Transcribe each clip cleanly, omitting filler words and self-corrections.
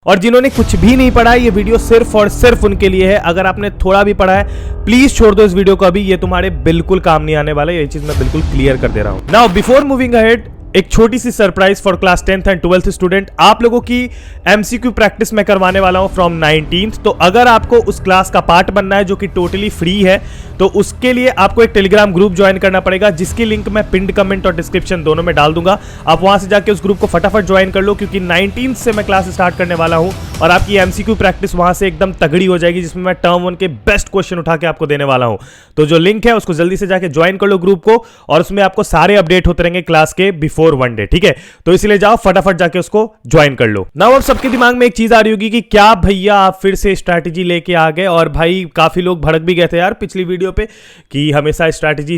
और जिन्होंने कुछ भी नहीं पढ़ा है ये वीडियो सिर्फ और सिर्फ उनके लिए है। अगर आपने थोड़ा भी पढ़ा है प्लीज छोड़ दो इस वीडियो को अभी, ये तुम्हारे बिल्कुल काम नहीं आने वाला है, ये चीज मैं बिल्कुल क्लियर कर दे रहा हूं। नाउ बिफोर मूविंग अहेड एक छोटी सी surprise for class 10th and 12th student, आप लोगों की एमसीक्यू प्रैक्टिस मैं करवाने वाला हूं फ्रॉम 19th। तो अगर आपको उस क्लास का पार्ट बनना है जो कि टोटली फ्री है, तो उसके लिए आपको एक टेलीग्राम ग्रुप ज्वाइन करना पड़ेगा, जिसकी लिंक मैं पिंड कमेंट और डिस्क्रिप्शन दोनों में डाल दूंगा। आप वहां से जाके उस ग्रुप को फटाफट ज्वाइन कर लो, क्योंकि 19th से मैं क्लास स्टार्ट करने वाला हूं और आपकी एमसीक्यू प्रैक्टिस वहां से एकदम तगड़ी हो जाएगी, जिसमें मैं टर्म 1 के बेस्ट क्वेश्चन उठा के आपको देने वाला हूं। तो जो लिंक है उसको जल्दी से जाके ज्वाइन कर लो ग्रुप को, और उसमें आपको सारे अपडेट होते रहेंगे क्लास के बिफोर 1 डे, ठीक है। तो इसलिए जाओ फटाफट जाके उसको ज्वाइन कर लो। नाउ अब सबके दिमाग में एक चीज आ रही होगी कि क्या भैया आप फिर से स्ट्रैटेजी लेके आ गए, और भाई काफी लोग भड़क भी गए थे यार पिछली वीडियो पे कि हमेशा स्ट्रैटेजी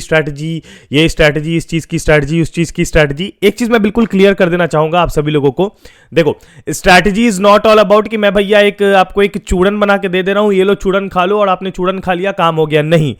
ये स्ट्रैटेजी, इस चीज की स्ट्रैटेजी, उस चीज की स्ट्रैटेजी। एक चीज मैं बिल्कुल क्लियर कर देना चाहूंगा आप सभी लोगों को, देखो strategy is not all about कि मैं भैया आपको एक चूरन बना के दे रहा हूं, ये लो चूरन खा लो और आपने चूरन खा लिया काम हो गया, नहीं।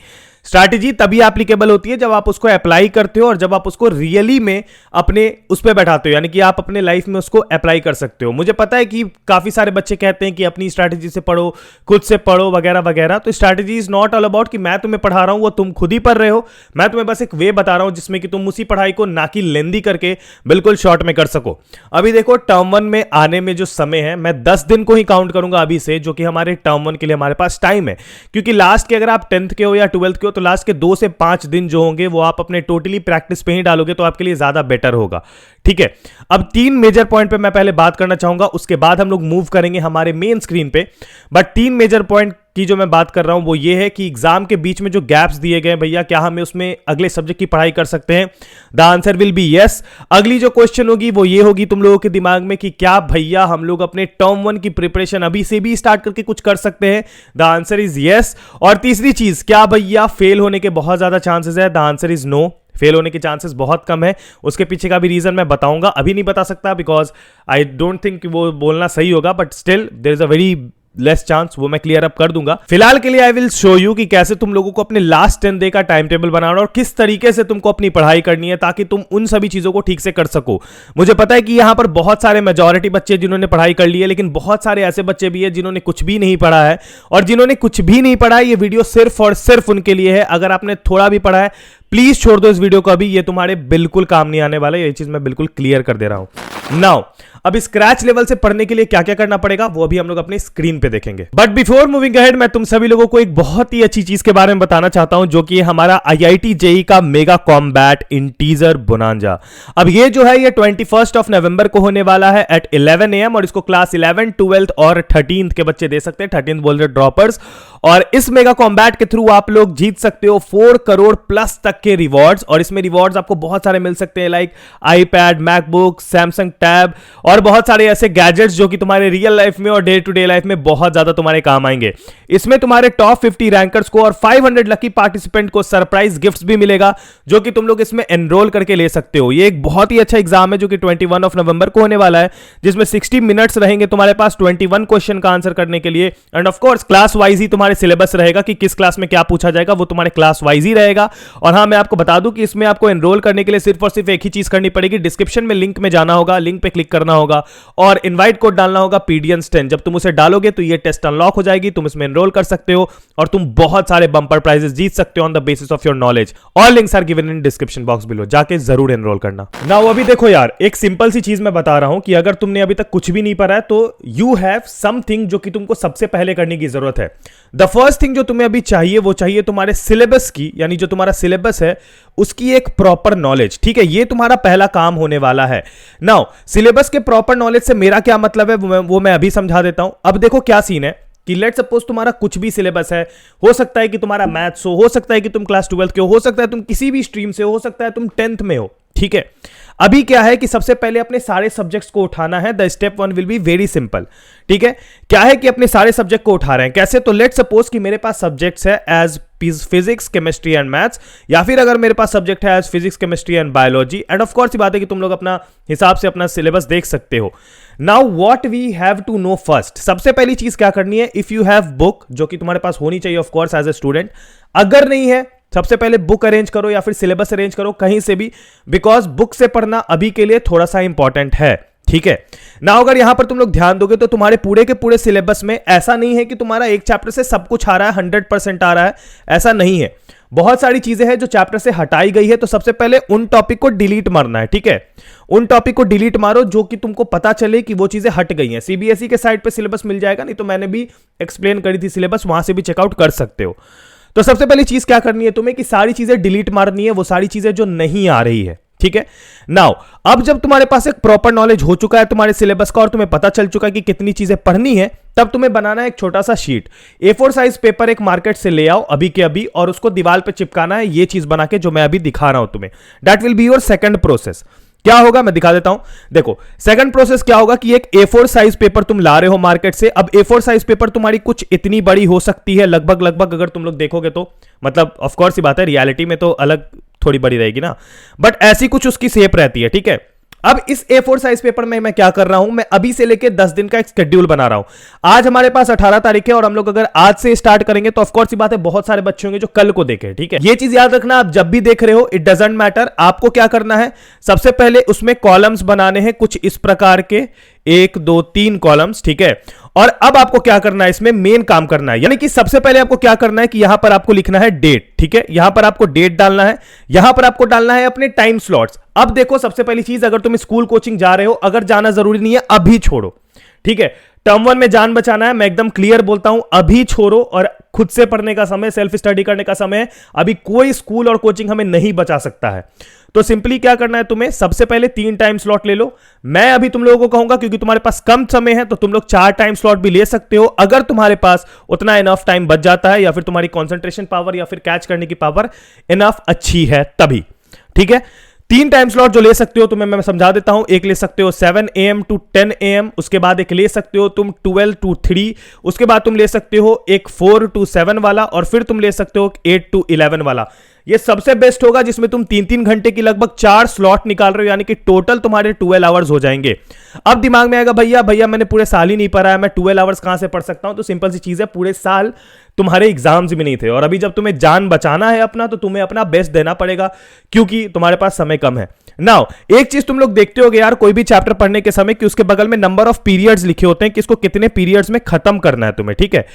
स्ट्रैटेजी तभी एप्लीकेबल होती है जब आप उसको अप्लाई करते हो और जब आप उसको रियली में अपने उस पर बैठाते हो, यानी कि आप अपने लाइफ में उसको अप्लाई कर सकते हो। मुझे पता है कि काफी सारे बच्चे कहते हैं कि अपनी स्ट्रैटेजी से पढ़ो, खुद से पढ़ो वगैरह वगैरह। तो strategy is not all about कि मैं तुम्हें पढ़ा रहा हूं वो तुम खुद ही पढ़ रहे हो, मैं तुम्हें बस एक वे बता रहा हूं जिसमें कि तुम उसी पढ़ाई को ना कि लेंदी करके बिल्कुल शॉर्ट में कर सको। अभी देखो टर्म 1 में आने में जो समय है, मैं 10 दिन को ही काउंट करूंगा अभी से, जो कि हमारे टर्म 1 के लिए हमारे पास टाइम है। क्योंकि लास्ट के अगर आप 10th के हो या 12th के हो, तो लास्ट के 2 से 5 दिन जो होंगे वो आप अपने टोटली प्रैक्टिस पे ही डालोगे, तो आपके लिए ज्यादा बेटर होगा, ठीक है। अब 3 मेजर पॉइंट पे मैं पहले बात करना चाहूंगा, उसके बाद हम लोग मूव करेंगे हमारे मेन स्क्रीन पे। बट 3 मेजर पॉइंट की जो मैं बात कर रहा हूं वो ये है कि एग्जाम के बीच में जो गैप्स दिए गए भैया, क्या हमें उसमें अगले सब्जेक्ट की पढ़ाई कर सकते हैं? The answer will be yes. अगली जो क्वेश्चन होगी वो ये होगी तुम लोगों के दिमाग में कि क्या भैया हम लोग अपने टर्म 1 की प्रिपरेशन अभी से भी स्टार्ट करके कुछ कर सकते हैं? The answer is yes. और तीसरी चीज, क्या भैया फेल होने के बहुत ज्यादा चांसेस है? The answer is no. Fail होने के चांसेस बहुत कम है। उसके पीछे का भी रीजन मैं बताऊंगा, अभी नहीं बता सकता बिकॉज आई डोंट थिंक वो बोलना सही होगा, but still there is a very less chance, वो मैं क्लियर अप कर दूंगा। फिलहाल के लिए आई विल शो यू कि कैसे तुम लोगों को अपने लास्ट 10 डे का टाइम टेबल बनाना और किस तरीके से तुमको अपनी पढ़ाई करनी है ताकि तुम उन सभी चीजों को ठीक से कर सको। मुझे पता है कि यहां पर बहुत सारे मेजॉरिटी बच्चे जिन्होंने पढ़ाई कर ली है, लेकिन बहुत सारे ऐसे बच्चे भी है जिन्होंने कुछ भी नहीं पढ़ा है, और जिन्होंने कुछ भी नहीं पढ़ा है ये वीडियो सिर्फ और सिर्फ उनके लिए है। अगर आपने थोड़ा भी पढ़ा है प्लीज छोड़ दो इस वीडियो को अभी, ये तुम्हारे बिल्कुल काम नहीं आने वाला है, ये चीज मैं बिल्कुल क्लियर कर दे रहा हूं। नाउ अब स्क्रैच लेवल से पढ़ने के लिए क्या क्या करना पड़ेगा वो अभी हम लोग अपने स्क्रीन पे देखेंगे। बट बिफोर मूविंग अहेड मैं तुम सभी लोगों को एक बहुत ही अच्छी चीज के बारे में बताना चाहता हूं, जो कि हमारा IIT JEE का मेगा कॉम्बैट इंटीजर बोनांजा। अब ये जो है ये 21 ऑफ नवंबर को होने वाला है एट 11 AM, और इसको क्लास 11, 12th और 13th के बच्चे दे सकते हैं, 13th बोल रहे ड्रॉपर्स। और इस मेगा कॉम्बैट के थ्रू आप लोग जीत सकते हो 4 करोड़ प्लस तक के रिवॉर्ड्स, और इसमें रिवॉर्ड्स आपको बहुत सारे मिल सकते हैं, like iPad, MacBook, Samsung tab और बहुत सारे ऐसे गैजेट्स जो कि तुम्हारे रियल लाइफ में और डे टू डे लाइफ में बहुत ज्यादा तुम्हारे काम आएंगे। इसमें तुम्हारे टॉप 50 रैंकर्स को और 500 लकी पार्टिसिपेंट को सरप्राइज गिफ्ट्स भी मिलेगा, जो कि तुम लोग इसमें एनरोल करके ले सकते हो। ये एक बहुत ही अच्छा एग्जाम है जो कि 21 ऑफ नवंबर को होने वाला है, जिसमें 60 मिनट्स रहेंगे तुम्हारे पास 21 क्वेश्चन का आंसर करने के लिए। And of course class wise ही तुम्हारे सिलेबस रहेगा कि किस क्लास में क्या पूछा जाएगा, वो तुम्हारे क्लास वाइज ही रहेगा। और हाँ, मैं आपको बता दूं कि इसमें आपको एनरोल करने के लिए सिर्फ और सिर्फ एक ही चीज करनी पड़ेगी, डिस्क्रिप्शन में लिंक में जाना होगा, लिंक पे क्लिक करना होगा और इनवाइट कोड डालना होगा PDNS10। जब तुम उसे डालोगे तो ये टेस्ट अनलॉक हो जाएगी, तुम इसमें एनरोल कर सकते हो और तुम बहुत सारे बम्पर प्राइजेस जीत सकते हो on the basis of your knowledge. All links are given in description box below, जाके जरूर एनरोल करना। नाउ अभी देखो यार, एक सिंपल सी चीज मैं बता रहा हूं कि अगर तुमने अभी तक कुछ भी नहीं पढ़ा है तो यू हैव समथिंग जो कि तुमको सबसे पहले करने की जरूरत है। द फर्स्ट थिंग जो तुम्हें अभी चाहिए वो चाहिए तुम्हारे सिलेबस की, यानी जो तुम्हारा सिलेबस है उसकी एक प्रॉपर नॉलेज, ठीक है। ये तुम्हारा पहला काम होने वाला है। नाउ सिलेबस के प्रॉपर नॉलेज से मेरा क्या मतलब है वो मैं अभी समझा देता हूं। अब देखो क्या सीन है कि लेट्स सपोज तुम्हारा कुछ भी सिलेबस है, हो सकता है कि तुम्हारा मैथ्स हो सकता है कि तुम क्लास 12th के हो सकता है तुम किसी भी स्ट्रीम से हो सकता है तुम 10th में हो, ठीक है। अभी क्या है कि सबसे पहले अपने सारे सब्जेक्ट्स को उठाना है। The step 1 will be very simple, ठीक है। क्या है कि अपने सारे सब्जेक्ट को उठा रहे हैं, कैसे? तो लेट्स सपोज कि मेरे पास सब्जेक्ट्स है as physics, chemistry and maths, या फिर अगर मेरे पास सब्जेक्ट है as physics, chemistry and biology. And of course बात है कि तुम लोग अपना हिसाब से अपना सिलेबस देख सकते हो। Now what we have to know first, सबसे पहली चीज क्या करनी है, इफ यू हैव बुक, जो कि तुम्हारे पास होनी चाहिए of course as a student, अगर नहीं है सबसे पहले बुक अरेंज करो या फिर सिलेबस अरेंज करो कहीं से भी, बिकॉज बुक से पढ़ना अभी के लिए थोड़ा सा इंपॉर्टेंट है, ठीक है ना। अगर यहां पर तुम लोग ध्यान दोगे तो तुम्हारे पूरे के पूरे सिलेबस में ऐसा नहीं है कि तुम्हारा एक चैप्टर से सब कुछ आ रहा है, 100% आ रहा है, ऐसा नहीं है। बहुत सारी चीजें हैं जो चैप्टर से हटाई गई है। तो सबसे पहले उन टॉपिक को डिलीट मारना है, ठीक है। उन टॉपिक को डिलीट मारो जो कि तुमको पता चले कि वो चीजें हट गई हैं। सीबीएसई के साइट पे सिलेबस मिल जाएगा, नहीं तो मैंने भी एक्सप्लेन करी थी सिलेबस, वहां से भी चेकआउट कर सकते हो। तो सबसे पहली चीज क्या करनी है तुम्हें कि सारी चीजें डिलीट मारनी है, वो सारी चीजें जो नहीं आ रही है, ठीक है। नाउ अब जब तुम्हारे पास एक प्रॉपर नॉलेज हो चुका है तुम्हारे सिलेबस का और तुम्हें पता चल चुका है कि कितनी चीजें पढ़नी है, तब तुम्हें बनाना है एक छोटा सा शीट। A4 साइज पेपर एक मार्केट से ले आओ अभी के अभी और उसको दीवार पे चिपकाना है, ये चीज बना के जो मैं अभी दिखा रहा हूं तुम्हें। That will be your second process. क्या होगा मैं दिखा देता हूं। देखो सेकंड प्रोसेस क्या होगा कि एक A4 साइज पेपर तुम ला रहे हो मार्केट से। अब A4 साइज पेपर तुम्हारी कुछ इतनी बड़ी हो सकती है, लगभग अगर तुम लोग देखोगे तो, मतलब ऑफ कोर्स ही बात है, रियलिटी में तो अलग थोड़ी बड़ी रहेगी ना, बट ऐसी कुछ उसकी शेप रहती है, ठीक है। अब इस A4 साइज पेपर में मैं क्या कर रहा हूं, मैं अभी से लेके 10 दिन का एक शेड्यूल बना रहा हूं। आज हमारे पास 18 तारीख है और हम लोग अगर आज से स्टार्ट करेंगे तो ऑफ कोर्स ये बात है बहुत सारे बच्चे होंगे जो कल को देखें, ठीक है। ये चीज याद रखना, आप जब भी देख रहे हो इट डजंट मैटर, आपको क्या करना है, सबसे पहले उसमें कॉलम्स बनाने हैं कुछ इस प्रकार के, 1 2 3 कॉलम्स, ठीक है। और अब आपको क्या करना है, इसमें मेन काम करना है, यानी कि सबसे पहले आपको क्या करना है कि यहां पर आपको लिखना है डेट, ठीक है। यहां पर आपको डेट डालना है, यहां पर आपको डालना है अपने टाइम स्लॉट्स। अब देखो सबसे पहली चीज, अगर तुम स्कूल कोचिंग जा रहे हो, अगर जाना जरूरी नहीं है अभी छोड़ो, ठीक है। टर्म 1 में जान बचाना है, मैं एकदम क्लियर बोलता हूं, अभी छोड़ो और खुद से पढ़ने का समय, सेल्फ स्टडी करने का समय है। अभी कोई स्कूल और कोचिंग हमें नहीं बचा सकता है। तो सिंपली क्या करना है तुम्हें, सबसे पहले 3 टाइम स्लॉट ले लो। मैं अभी तुम लोगों को कहूंगा क्योंकि तुम्हारे पास कम समय है तो तुम लोग 4 टाइम स्लॉट भी ले सकते हो, अगर तुम्हारे पास उतना इनफ टाइम बच जाता है या फिर तुम्हारी कंसंट्रेशन पावर या फिर कैच करने की पावर इनफ अच्छी है तभी, ठीक है। 3 टाइम स्लॉट जो ले सकते हो तुम्हें मैं समझा देता हूं। एक ले सकते हो 7 AM to 10 AM, उसके बाद एक ले सकते हो तुम 12 to 3, उसके बाद तुम ले सकते हो एक 4 to 7 वाला, और फिर तुम ले सकते हो 8 to 11 वाला। ये सबसे बेस्ट होगा जिसमें तुम 3-3 घंटे की लगभग 4 स्लॉट निकाल रहे हो, यानी कि टोटल तुम्हारे 12 आवर्स हो जाएंगे। अब दिमाग में आएगा भैया मैंने पूरे साल ही नहीं पढ़ा है, मैं 12 आवर्स कहां से पढ़ सकता हूं। तो सिंपल सी चीज है, पूरे साल तुम्हारे एग्जाम्स भी नहीं थे और अभी जब तुम्हें जान बचाना है अपना, तो तुम्हें अपना बेस्ट देना पड़ेगा क्योंकि तुम्हारे पास समय कम है। नाउ एक चीज तुम लोग देखते होगे यार कोई भी चैप्टर पढ़ने के समय कि उसके बगल में नंबर ऑफ पीरियड्स लिखे होते हैं कि इसको कितने पीरियड्स में खत्म करना है तुम्हें, ठीक है।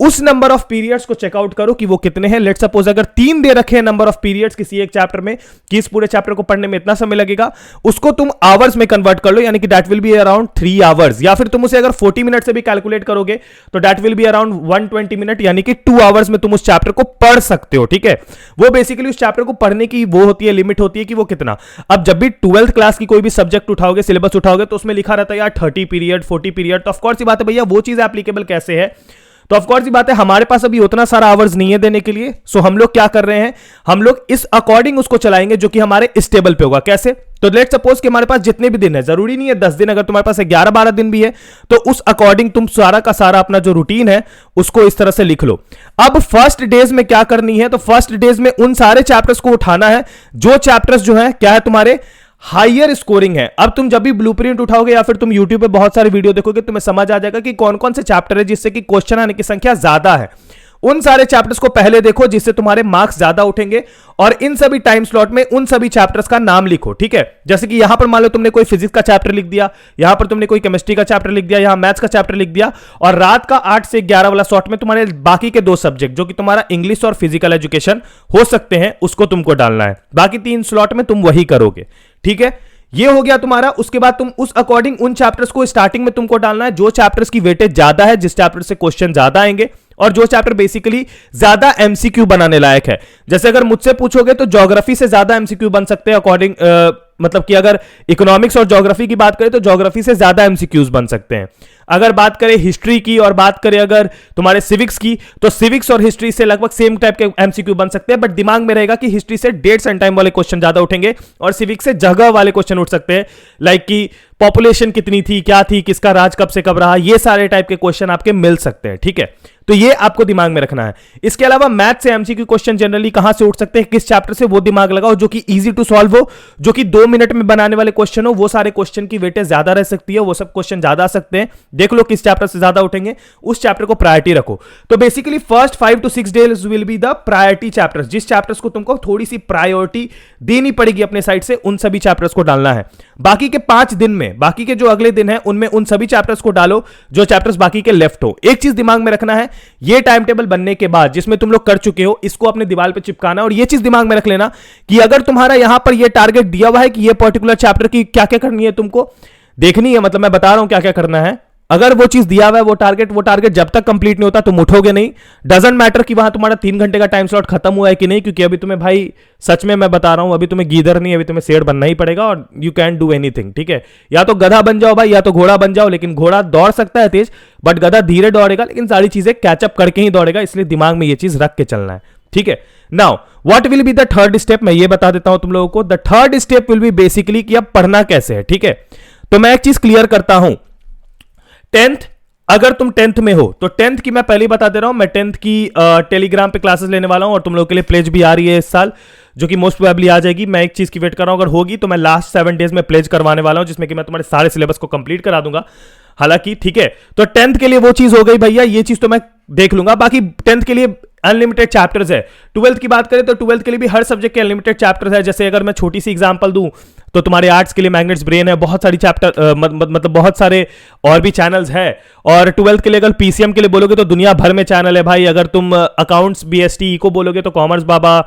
उस नंबर ऑफ पीरियड्स को चेकआउट करो कि वो कितने हैं। लेट्स सपोज अगर 3 दे रखे हैं नंबर ऑफ पीरियड्स किसी एक चैप्टर में कि इस पूरे चैप्टर को पढ़ने में इतना समय लगेगा, उसको तुम आवर्स में कन्वर्ट कर लो, यानी कि that will be around 3 hours. या फिर तुम उसे अगर 40 मिनट से भी कैलकुलेट करोगे तो that will be around 120 minute, यानी कि 2 आवर्स में तुम उस चैप्टर को पढ़ सकते हो, ठीक है। वो बेसिकली उस चैप्टर को पढ़ने की वो होती है, लिमिट होती है कि वो कितना। अब जब भी 12th क्लास की कोई भी सब्जेक्ट उठाओगे, सिलेबस उठाओगे, तो उसमें लिखा रहता है यार 30 पीरियड 40 पीरियड। तो ऑफकोर्स बात है भैया वो चीज एप्लीकेबल कैसे है, तो ऑफकोर्स बात है हमारे पास अभी उतना सारा आवर्स नहीं है देने के लिए। सो हम लोग क्या कर रहे हैं, हम लोग इस अकॉर्डिंग उसको चलाएंगे जो कि हमारे स्टेबल पे होगा। कैसे, तो लेट्स सपोज कि हमारे पास जितने भी दिन है, जरूरी नहीं है 10 दिन, अगर तुम्हारे पास 11-12 दिन भी है तो उस अकॉर्डिंग तुम सारा का सारा अपना जो रूटीन है उसको इस तरह से लिख लो। अब फर्स्ट डेज में क्या करनी है, तो फर्स्ट डेज में उन सारे चैप्टर्स को उठाना है जो चैप्टर्स जो है क्या है तुम्हारे हायर स्कोरिंग है। अब तुम जब भी ब्लूप्रिंट उठाओगे या फिर तुम YouTube पे बहुत सारे वीडियो देखोगे, तुम्हें समझ आ जाएगा कि कौन कौन से चैप्टर है जिससे कि क्वेश्चन आने की संख्या ज्यादा है। उन सारे चैप्टर्स को पहले देखो जिससे तुम्हारे मार्क्स ज्यादा उठेंगे, और इन सभी टाइम स्लॉट में उन सभी चैप्टर्स का नाम लिखो, ठीक है। जैसे कि यहां पर मान लो तुमने कोई फिजिक्स का चैप्टर लिख दिया, यहां पर तुमने कोई केमिस्ट्री का चैप्टर लिख दिया, यहां मैथ्स का चैप्टर लिख दिया, और रात का 8 से 11 वाला स्लॉट में तुम्हारे बाकी के 2 सब्जेक्ट जो कि तुम्हारा इंग्लिश और फिजिकल एजुकेशन हो सकते हैं उसको तुमको डालना है। बाकी 3 स्लॉट में तुम वही करोगे, ठीक है। ये हो गया तुम्हारा। उसके बाद तुम उस अकॉर्डिंग उन चैप्टर्स को स्टार्टिंग में तुमको डालना है जो चैप्टर्स की वेटेज ज्यादा है, जिस चैप्टर से क्वेश्चन ज्यादा आएंगे, और जो चैप्टर बेसिकली ज्यादा एमसीक्यू बनाने लायक है। जैसे अगर मुझसे पूछोगे तो ज्योग्राफी से ज्यादा एमसीक्यू बन सकते हैं अकॉर्डिंग, मतलब कि अगर इकोनॉमिक्स और ज्योग्राफी की बात करें तो ज्योग्राफी से ज्यादा एमसीक्यूज बन सकते हैं। अगर बात करें हिस्ट्री की और बात करें अगर तुम्हारे सिविक्स की, तो सिविक्स और हिस्ट्री से लगभग सेम टाइप के एमसीक्यू बन सकते हैं, बट दिमाग में रहेगा कि हिस्ट्री से डेट्स एंड टाइम वाले क्वेश्चन ज्यादा उठेंगे और सिविक्स से जगह वाले क्वेश्चन उठ सकते हैं, लाइक कि पॉपुलेशन कितनी थी, क्या थी, किसका राज कब से कब रहा, ये सारे टाइप के क्वेश्चन आपके मिल सकते हैं, ठीक है। तो ये आपको दिमाग में रखना है। इसके अलावा मैथ से एमसीक्यू क्वेश्चन जनरली कहां से उठ सकते हैं, किस चैप्टर से, वो दिमाग लगाओ जो कि इजी टू सॉल्व हो, जो कि 2 मिनट में बनाने वाले क्वेश्चन हो। वो सारे क्वेश्चन की वेटेज ज्यादा रह सकती है, वो सब क्वेश्चन ज्यादा आ सकते हैं। देख लो किस चैप्टर से ज्यादा उठेंगे, उस चैप्टर को प्रायोरिटी रखो। तो basically first 5 to 6 days will be the priority chapters, जिस चैप्टर्स को तुमको थोड़ी सी प्रायोरिटी देनी पड़ेगी अपने साइड से, उन सभी चैप्टर्स को डालना है। बाकी के 5 दिन में में, बाकी के जो अगले दिन है उनमें उन सभी चैप्टर्स को डालो जो चैप्टर्स बाकी के लेफ्ट हो। एक चीज दिमाग में रखना है, ये टाइम टेबल बनने के बाद जिसमें तुम लोग कर चुके हो, इसको अपने दीवार पे चिपकाना, और ये चीज दिमाग में रख लेना कि अगर तुम्हारा यहां पर ये टारगेट दिया हुआ है कि ये पर्टिकुलर चैप्टर की क्या क्या करनी है, तुमको देखनी है, मतलब मैं बता रहा हूं क्या क्या करना है। अगर वो चीज दिया हुआ है, वो टारगेट जब तक कंप्लीट नहीं होता तुम उठोगे नहीं। डजंट मैटर कि वहां तुम्हारा 3 घंटे का टाइम स्लॉट खत्म हुआ है कि नहीं, क्योंकि अभी तुम्हें भाई सच में मैं बता रहा हूं, अभी तुम्हें गीदर नहीं, अभी तुम्हें शेर बनना ही पड़ेगा, और यू कैन डू एनीथिंग, ठीक है। या तो गधा बन जाओ भाई, या तो घोड़ा बन जाओ, लेकिन घोड़ा दौड़ सकता है तेज, बट गधा धीरे दौड़ेगा, लेकिन सारी चीजें कैचअप करके ही दौड़ेगा, इसलिए दिमाग में ये चीज रख के चलना है, ठीक है। Now what will be the third step, मैं ये बता देता हूं तुम लोगों को। The third step will be basically कि अब पढ़ना कैसे है, ठीक है। तो मैं एक चीज क्लियर करता हूं, 10th, अगर तुम 10th में हो तो 10th की मैं पहले ही बता दे रहा हूं, मैं 10th की टेलीग्राम पे क्लासेस लेने वाला हूं, और तुम लोगों के लिए प्लेज भी आ रही है इस साल, जो कि मोस्ट प्रोबेबली आ जाएगी। मैं एक चीज की वेट कर रहा हूं, अगर होगी तो मैं लास्ट 7 डेज में प्लेज करवाने वाला हूं, जिसमें कि मैं तुम्हारे सारे सिलेबस को कंप्लीट करा दूंगा हालांकि, ठीक है। तो 10th के लिए वो चीज हो गई भैया, ये चीज तो मैं देख लूंगा। बाकी 10th के लिए अनलिमिटेड चैप्टर्स है। 12th की बात करें तो 12th के लिए भी हर सब्जेक्ट के अनलिमिटेड चैप्टर्स है। जैसे अगर मैं छोटी सी एग्जांपल दूं तो तुम्हारे आर्ट्स के लिए मैग्नेट्स ब्रेन है, बहुत सारी चैप्टर मतलब बहुत सारे और भी चैनल्स है। और 12th के लिए अगर पीसीएम के लिए बोलोगे तो दुनिया भर में चैनल है भाई। अगर तुम अकाउंट्स बीएसटी इको बोलोगे तो कॉमर्स बाबा,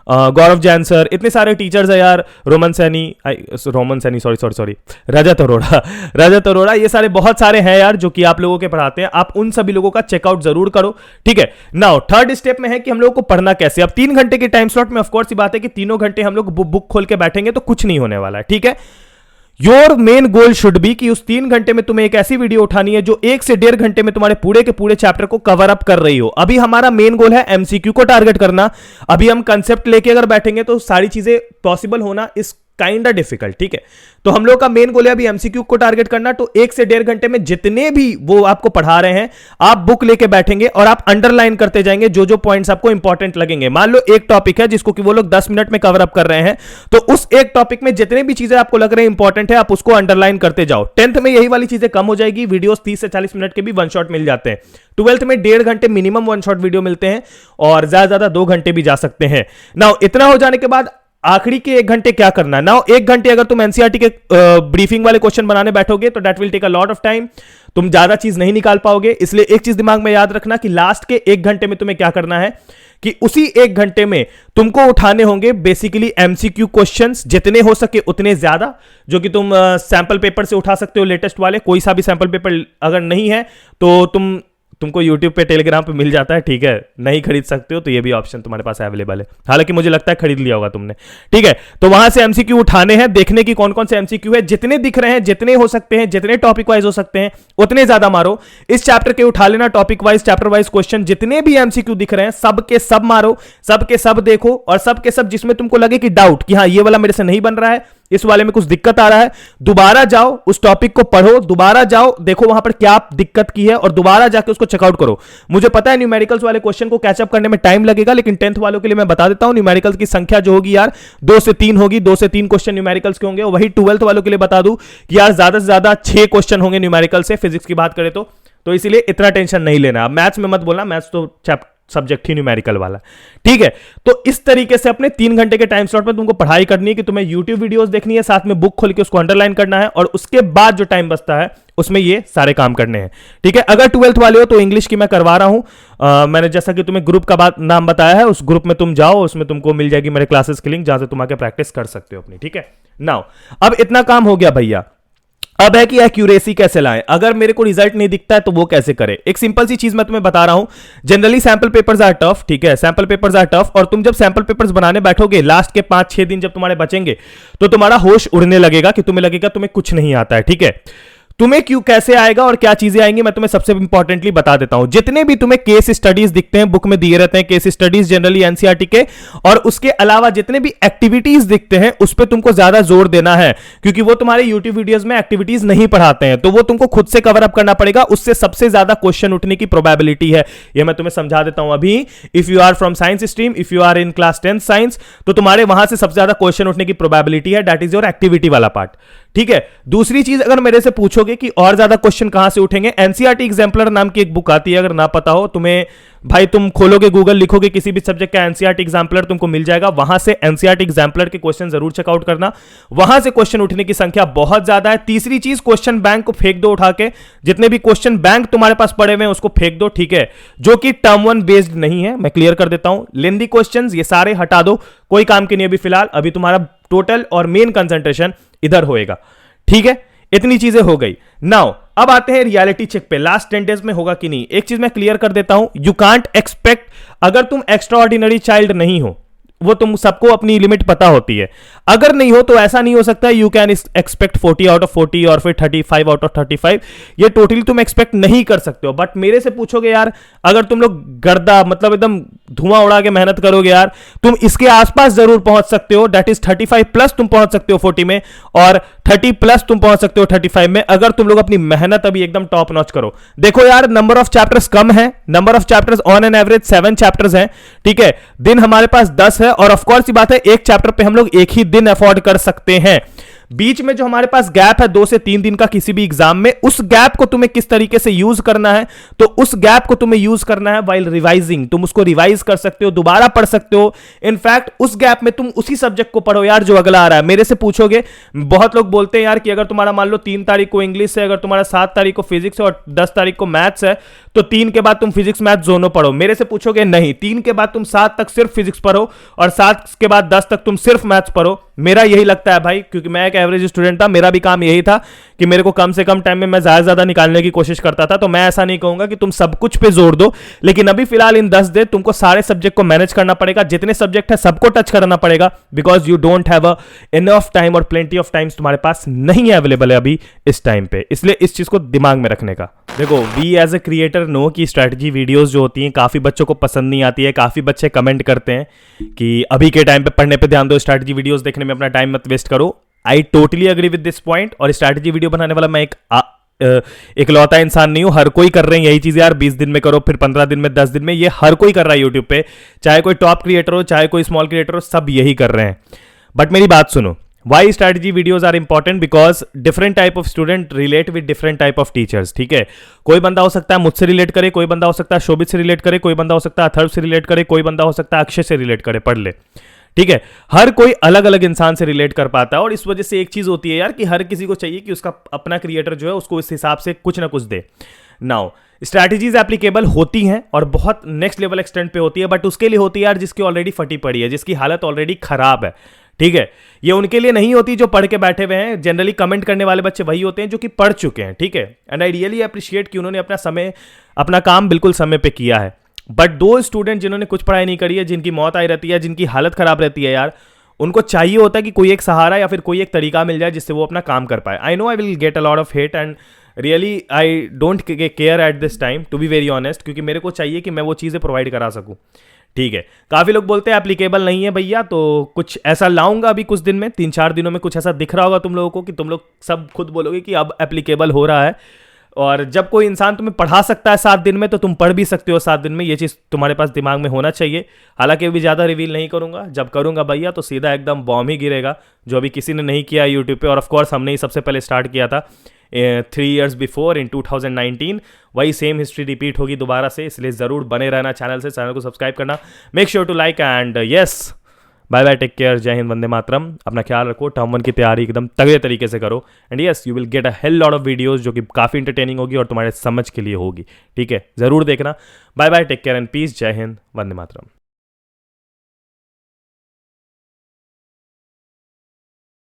गौरव जैन सर, इतने सारे टीचर्स है यार, रजत अरोड़ा, ये सारे बहुत सारे हैं यार जो कि आप लोगों के पढ़ाते हैं। आप उन सभी लोगों का चेकआउट जरूर करो, ठीक है। नाउ थर्ड स्टेप में है कि हम लोगों को पढ़ना कैसे। अब 3 घंटे के टाइम स्लॉट में ऑफकोर्स ये बात है कि तीनों घंटे हम लोग बुक खोल के बैठेंगे तो कुछ नहीं होने वाला है, ठीक है। Your main goal should be कि उस 3 घंटे में तुम्हें एक ऐसी वीडियो उठानी है जो 1 से 1.5 घंटे में तुम्हारे पूरे के पूरे चैप्टर को कवर अप कर रही हो। अभी हमारा मेन गोल है एमसीक्यू को टारगेट करना। अभी हम कंसेप्ट लेके अगर बैठेंगे तो सारी चीजें पॉसिबल होना इस काइंड ऑफ डिफिकल्ट, ठीक है। तो हम लोग का मेन गोल है अभी एमसीक्यू को टारगेट करना। तो 1 से 1.5 घंटे में जितने भी वो आपको पढ़ा रहे हैं, आप बुक लेके बैठेंगे और आप अंडरलाइन करते जाएंगे जो जो पॉइंट्स आपको इंपॉर्टेंट लगेंगे। मान लो एक टॉपिक है जिसको कि वो लोग 10 मिनट में कवर अप कर रहे हैं, तो उस एक टॉपिक में जितने भी चीजें आपको लग रहे हैं इंपॉर्टेंट है, आप उसको अंडरलाइन करते जाओ। 10th में यही वाली चीजें कम हो जाएगी, वीडियोस 30 से 40 मिनट के भी वन शॉट मिल जाते हैं। 12th में 1.5 घंटे मिनिमम वन शॉट वीडियो मिलते हैं, और ज्यादा 2 घंटे भी जा सकते हैं। नाउ इतना हो जाने के बाद आखिरी के 1 घंटे क्या करना है। नाउ 1 घंटे अगर तुम एनसीईआरटी के ब्रीफिंग वाले क्वेश्चन बनाने बैठोगे तो that will take a lot of time, तुम ज्यादा चीज नहीं निकाल पाओगे। इसलिए एक चीज दिमाग में याद रखना कि लास्ट के 1 घंटे में तुम्हें क्या करना है कि उसी 1 घंटे में तुमको उठाने होंगे बेसिकली एमसीक्यू क्वेश्चंस, जितने हो सके उतने ज्यादा, जो कि तुम सैंपल पेपर से उठा सकते हो, लेटेस्ट वाले। कोई सा भी सैंपल पेपर अगर नहीं है तो तुमको YouTube पे टेलीग्राम पे मिल जाता है, ठीक है। नहीं खरीद सकते हो तो ये भी ऑप्शन तुम्हारे पास अवेलेबल है, हालांकि मुझे लगता है खरीद लिया होगा तुमने, ठीक है। तो वहां से एमसीक्यू उठाने हैं, देखने की कौन कौन से एमसीक्यू है, जितने दिख रहे हैं, जितने हो सकते हैं, जितने टॉपिक वाइज हो सकते हैं उतने ज्यादा मारो। इस चैप्टर के उठा लेना, topic wise chapter wise question जितने भी एमसीक्यू दिख रहे हैं सब के सब मारो, सब के सब देखो, और सब के सब जिसमें तुमको लगे कि डाउट कि हाँ ये वाला मेरे से नहीं बन रहा है, इस वाले में कुछ दिक्कत आ रहा है, दोबारा जाओ उस टॉपिक को पढ़ो, दोबारा जाओ देखो वहां पर क्या दिक्कत की है, और दोबारा जाके उसको चेकआउट करो। मुझे पता है न्यूमेरिकल्स वाले क्वेश्चन को कैचअप करने में टाइम लगेगा, लेकिन 10th वालों के लिए मैं बता देता हूं न्यूमेरिकल्स की संख्या जो होगी यार 2 से 3 होगी, 2 से 3 क्वेश्चन न्यूमेरिकल्स के होंगे। वही 12th वालों के लिए बता दूं कि यार ज्यादा से ज्यादा 6 क्वेश्चन होंगे न्यूमेरिकल से, फिजिक्स की बात करें तो इसलिए इतना टेंशन नहीं लेना। मैथ्स में मत बोलना, मैथ्स तो सब्जेक्ट ही न्यूमेरिकल वाला, ठीक है। तो इस तरीके से अपने 3 घंटे के टाइम स्लॉट में तुमको पढ़ाई करनी है कि तुम्हें YouTube वीडियोस देखनी है, साथ में बुक खोल के उसको अंडरलाइन करना है, और उसके बाद जो टाइम बचता है उसमें ये सारे काम करने हैं, ठीक है। अगर 12th वाले हो तो इंग्लिश की मैं करवा रहा हूं। मैंने जैसा कि तुम्हें ग्रुप का नाम बताया है, उस ग्रुप में तुम जाओ, उसमें तुमको मिल जाएगी मेरे क्लासेस की लिंक, जहां से तुम आके प्रैक्टिस कर सकते हो अपनी, ठीक है। नाउ अब इतना काम हो गया भैया, अब है कि एक्यूरेसी कैसे लाएं। अगर मेरे को रिजल्ट नहीं दिखता है तो वो कैसे करें। एक सिंपल सी चीज मैं तुम्हें बता रहा हूं, generally sample papers are tough, ठीक है, सैंपल पेपर्स आर टफ, और तुम जब सैंपल पेपर्स बनाने बैठोगे लास्ट के 5-6 दिन जब तुम्हारे बचेंगे तो तुम्हारा होश उड़ने लगेगा कि तुम्हें लगेगा तुम्हें कुछ नहीं आता है, ठीक है। तुम्हें क्यों कैसे आएगा और क्या चीजें आएंगी मैं तुम्हें सबसे इंपॉर्टेंटली बता देता हूं। जितने भी तुम्हें केस स्टडीज दिखते हैं, बुक में दिए रहते हैं केस स्टडीज जनरली एनसीईआरटी के, और उसके अलावा जितने भी एक्टिविटीज दिखते हैं उस पर तुमको ज्यादा जोर देना है, क्योंकि वो तुम्हारे यूट्यूब वीडियोस में एक्टिविटीज नहीं पढ़ाते हैं, तो वो तुमको खुद से कवर अप करना पड़ेगा। उससे सबसे ज्यादा क्वेश्चन उठने की प्रोबेबिलिटी है, ये मैं तुम्हें समझा देता हूं अभी। If you are from science stream, if you are in class 10th science, तो तुम्हारे वहां से सबसे ज्यादा क्वेश्चन उठने की प्रोबेबिलिटी है, दैट इज योर एक्टिविटी वाला पार्ट, ठीक है। दूसरी चीज अगर मेरे से पूछोगे कि और ज्यादा क्वेश्चन कहां से उठेंगे, एनसीईआरटी एग्जाम्पलर नाम की एक बुक आती है, अगर ना पता हो तुम्हें भाई तुम खोलोगे गूगल, लिखोगे किसी भी सब्जेक्ट का एनसीईआरटी एग्जाम्पलर, तुमको मिल जाएगा, वहां से एनसीईआरटी एग्जाम्पलर के क्वेश्चन जरूर चेकआउट करना, वहां से क्वेश्चन उठने की संख्या बहुत ज्यादा है। तीसरी चीज, क्वेश्चन बैंक को फेंक दो उठा के, जितने भी क्वेश्चन बैंक तुम्हारे पास पड़े हुए हैं उसको फेंक दो, ठीक है, जो कि टर्म 1 बेस्ड नहीं है, मैं क्लियर कर देता हूं। लेंदी क्वेश्चंस ये सारे हटा दो, कोई काम के नहीं अभी फिलहाल, अभी तुम्हारा टोटल और मेन कंसंट्रेशन इधर होएगा, ठीक है। इतनी चीजें हो गई। नाउ अब आते हैं रियलिटी चेक पे, लास्ट 10 डेज में होगा कि नहीं। एक चीज मैं क्लियर कर देता हूं, यू कांट एक्सपेक्ट, अगर तुम एक्स्ट्रा ऑर्डिनरी चाइल्ड नहीं हो, वो तुम सबको अपनी लिमिट पता होती है, अगर नहीं हो तो ऐसा नहीं हो सकता you can expect 40 out of 40 और फिर 35 आउट ऑफ 35, ये टोटली तुम एक्सपेक्ट नहीं कर सकते हो। बट मेरे से पूछोगे यार, अगर तुम लोग गर्दा मतलब एकदम धुआं उड़ा के मेहनत करोगे यार, तुम इसके आसपास जरूर पहुंच सकते हो, दैट इज 35 प्लस तुम पहुंच सकते हो 40 में, और 30 प्लस तुम पहुंच सकते हो 35 में, अगर तुम लोग अपनी मेहनत अभी एकदम टॉप नॉच करो। देखो यार, नंबर ऑफ चैप्टर्स कम है, number of chapters on an average 7 chapters हैं, ठीक है, दिन हमारे पास 10 है, और ऑफ कोर्स ये बात है एक चैप्टर पे हम लोग एक ही दिन अफोर्ड कर सकते हैं। बीच में जो हमारे पास गैप है 2 से 3 दिन का किसी भी एग्जाम में, उस गैप को तुम्हें किस तरीके से यूज करना है, तो उस गैप को तुम्हें यूज करना है वाइल रिवाइजिंग। तुम उसको रिवाइज कर सकते हो, दोबारा पढ़ सकते हो, इनफैक्ट उस गैप में तुम उसी सब्जेक्ट को पढ़ो यार जो अगला आ रहा है। मेरे से पूछोगे, बहुत लोग बोलते हैं यार कि अगर तुम्हारा मान लो 3 तारीख को इंग्लिश है, अगर तुम्हारा 7 तारीख को फिजिक्स है और 10 तारीख को मैथ्स है, तो 3 के बाद तुम फिजिक्स मैथ दोनों पढ़ो। मेरे से पूछोगे नहीं, 3 के बाद तुम 7 तक सिर्फ फिजिक्स पढ़ो और 7 के बाद 10 तक तुम सिर्फ मैथ्स पढ़ो। मेरा यही लगता है भाई, क्योंकि मैं एक एवरेज स्टूडेंट था, मेरा भी काम यही था कि मेरे को कम से कम टाइम में मैं ज्यादा निकालने की कोशिश करता था। तो मैं ऐसा नहीं कहूंगा कि तुम सब कुछ पे जोर दो, लेकिन अभी फिलहाल इन 10 दिन तुमको सारे सब्जेक्ट को मैनेज करना पड़ेगा, जितने सब्जेक्ट है सबको टच करना पड़ेगा, because you don't have enough time और प्लेंटी ऑफ टाइम्स तुम्हारे पास नहीं है अवेलेबल है अभी इस टाइम पे, इसलिए इस चीज को दिमाग में रखने का। देखो, we as a creator know कि स्ट्रैटेजी वीडियोस जो होती हैं काफी बच्चों को पसंद नहीं आती है, काफी बच्चे कमेंट करते हैं कि अभी के टाइम पे पढ़ने पे ध्यान दो, स्ट्रैटेजी वीडियोस देखने में अपना टाइम मत वेस्ट करो। I totally agree with this point, और स्ट्रैटेजी वीडियो बनाने वाला मैं एक लौता इंसान नहीं हूं, हर कोई कर रहे हैं यही चीज यार, 20 दिन में करो, फिर 15 दिन में, 10 दिन में, ये हर कोई कर रहा है यूट्यूब पे, चाहे कोई टॉप क्रिएटर हो, चाहे कोई स्मॉल क्रिएटर हो, सब यही कर रहे हैं। बट मेरी बात सुनो, Why strategy videos are important? Because different type of student relate with different type of teachers, ठीक है। कोई बंदा हो सकता है मुझसे रिलेट करे, कोई बंदा हो सकता है शोभित से रिलेट करे, कोई बंदा हो सकता है अथर्व से रिलेट करे, कोई बंदा हो सकता है अक्षय से रिलेट करे, पढ़ ले, ठीक है। हर कोई अलग अलग इंसान से रिलेट कर पाता है, और इस वजह से एक चीज होती है यार कि हर किसी को चाहिए कि उसका अपना क्रिएटर जो है उसको इस हिसाब से कुछ ना कुछ दे। नाउ स्ट्रैटेजीज एप्लीकेबल होती हैं और बहुत नेक्स्ट लेवल एक्सटेंट पे होती है, बट उसके लिए होती है यार जिसकी ऑलरेडी फटी पड़ी है, जिसकी हालत ऑलरेडी खराब है, ठीक है। ये उनके लिए नहीं होती जो पढ़ के बैठे हुए हैं, जनरली कमेंट करने वाले बच्चे वही होते हैं जो कि पढ़ चुके हैं, ठीक है। एंड आई रियली अप्रिशिएट कि उन्होंने अपना काम बिल्कुल समय पे किया है। बट दो स्टूडेंट जिन्होंने कुछ पढ़ाई नहीं करी है, जिनकी मौत आई रहती है, जिनकी हालत खराब रहती है यार, उनको चाहिए होता है कि कोई एक सहारा या फिर कोई एक तरीका मिल जाए जिससे वो अपना काम कर पाए। I know I will get a lot of hate and really I don't care at this time, to be very honest, क्योंकि मेरे को चाहिए कि मैं वो चीज़ें प्रोवाइड करा सकूं, ठीक है। काफ़ी लोग बोलते हैं एप्लीकेबल नहीं है भैया, तो कुछ ऐसा लाऊंगा अभी कुछ दिन में, 3-4 दिनों में कुछ ऐसा दिख रहा होगा तुम लोगों को कि तुम लोग सब खुद बोलोगे कि अब एप्लीकेबल हो रहा है। और जब कोई इंसान तुम्हें पढ़ा सकता है 7 दिन में, तो तुम पढ़ भी सकते हो 7 दिन में, ये चीज़ तुम्हारे पास दिमाग में होना चाहिए। हालांकि अभी ज़्यादा रिवील नहीं करूंगा, जब करूंगा भैया तो सीधा एकदम बॉम्ब ही गिरेगा, जो अभी किसी ने नहीं किया यूट्यूब पे। और ऑफकोर्स हमने ही सबसे पहले स्टार्ट किया था 3 years बिफोर इन 2019, वही सेम हिस्ट्री रिपीट होगी दोबारा से, इसलिए ज़रूर बने रहना चैनल से, चैनल को सब्सक्राइब करना, make sure to like and yes, bye bye, take care, Jai Hind, Vande Mataram. अपना ख्याल रखो, टर्म 1 की तैयारी एकदम तगड़े तरीके से करो, and yes you will get a hell lot of videos जो कि काफ़ी इंटरटेनिंग होगी और तुम्हारे समझ के लिए होगी, ठीक है, ज़रूर देखना। Bye bye, take care and peace, Jai Hind, Vande Mataram.